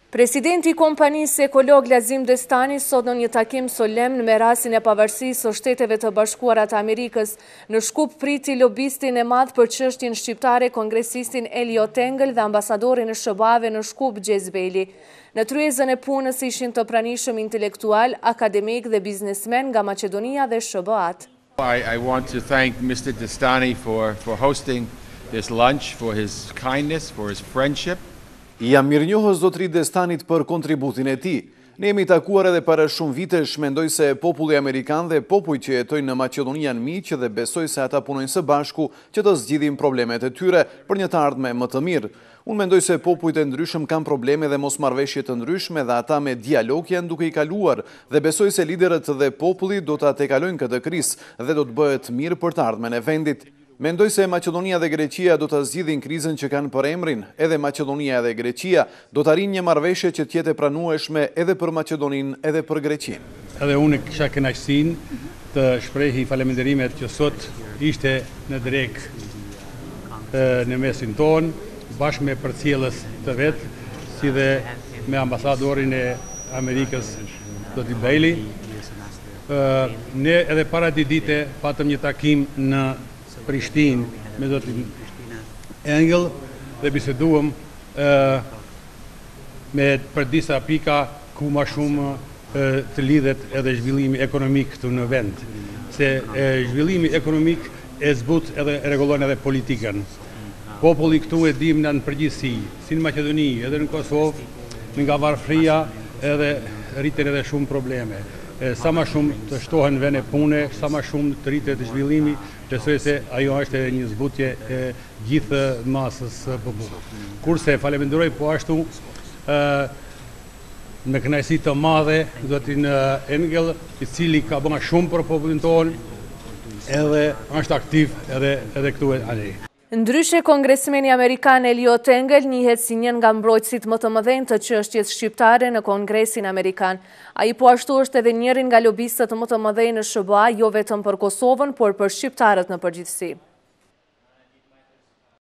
Presidenti i kompanisë ekolog Lazim Destani sot në një takim solemn me rastin e pavarësisë së Shteteve të Bashkuara të Amerikës në Shkup priti lobistin e madh për çështjen shqiptare, kongresistin Eliot Engel dhe ambasadorin e SBA-ve në Shkup Gjezbeli. Në tryezën e punës ishin të pranishëm intelektual, akademik dhe biznesmen nga Maqedonia dhe SBA-t. I want to thank Mr. Destani for hosting this lunch, for his kindness, for his friendship. Jam mirënjohës zotërit Destanit për kontributin e tij. Ne jemi takuar edhe para shumë vitesh, mendoj se populli amerikan dhe popujt që jetojnë në Maqedoni janë miq dhe besoj se ata punojnë së bashku që të zgjidhin problemet e tyre për një të ardhme më të mirë. Unë mendoj se popujt e ndryshëm kanë probleme dhe mosmarrveshje të ndryshme dhe ata me dialog janë duke i kaluar dhe besoj se liderët dhe populli do ta tejkalojnë këtë krizë dhe do të bëhet mirë për të ardhmen e vendit. Mendoj se Maqedonia dhe Greqia do të zgjidhin krizën që kanë për emrin, edhe Maqedonia dhe Greqia do të arrijnë një marrëveshje që të jetë e pranueshme edhe për Maqedoninë edhe për Greqinë. Edhe unë kisha kënaqësinë të shprehi falënderimet që sot ishte në drek në mesin ton, bashkë me përcjellës të vet, si dhe me ambasadorin e Amerikës Dodi Bailey. Ne edhe para dy dite patëm një takim në Prishtinë me zotin Engel dhe biseduam për disa pika ku më shumë të lidhet edhe zhvillimi ekonomik këtu në vend. Se zhvillimi ekonomik e zbut edhe rregullon edhe politikën. Populli këtu e dim në përgjithësi, si në Maqedoni, edhe në Kosovë, nga varfëria edhe rriten edhe shumë probleme. Sa më shumë të shtohen vende pune, sa më shumë të rritet zhvillimi, besoj se ajo është edhe një zbutje e gjithë masës popullit. Kurse faleminderoj po ashtu me kënaqësi të madhe zotin Engel, i cili ka bërë shumë për popullin tonë, edhe është aktiv edhe këtu ani. Ndryshe, kongresmeni amerikan Eliot Engel njihet si një nga mbrojtësit më të mëdhenj të çështjes shqiptare në Kongresin amerikan. Ai po ashtu është edhe njëri nga lobistët më të mëdhenj në SBA, jo vetëm për Kosovën, por për shqiptarët në përgjithësi.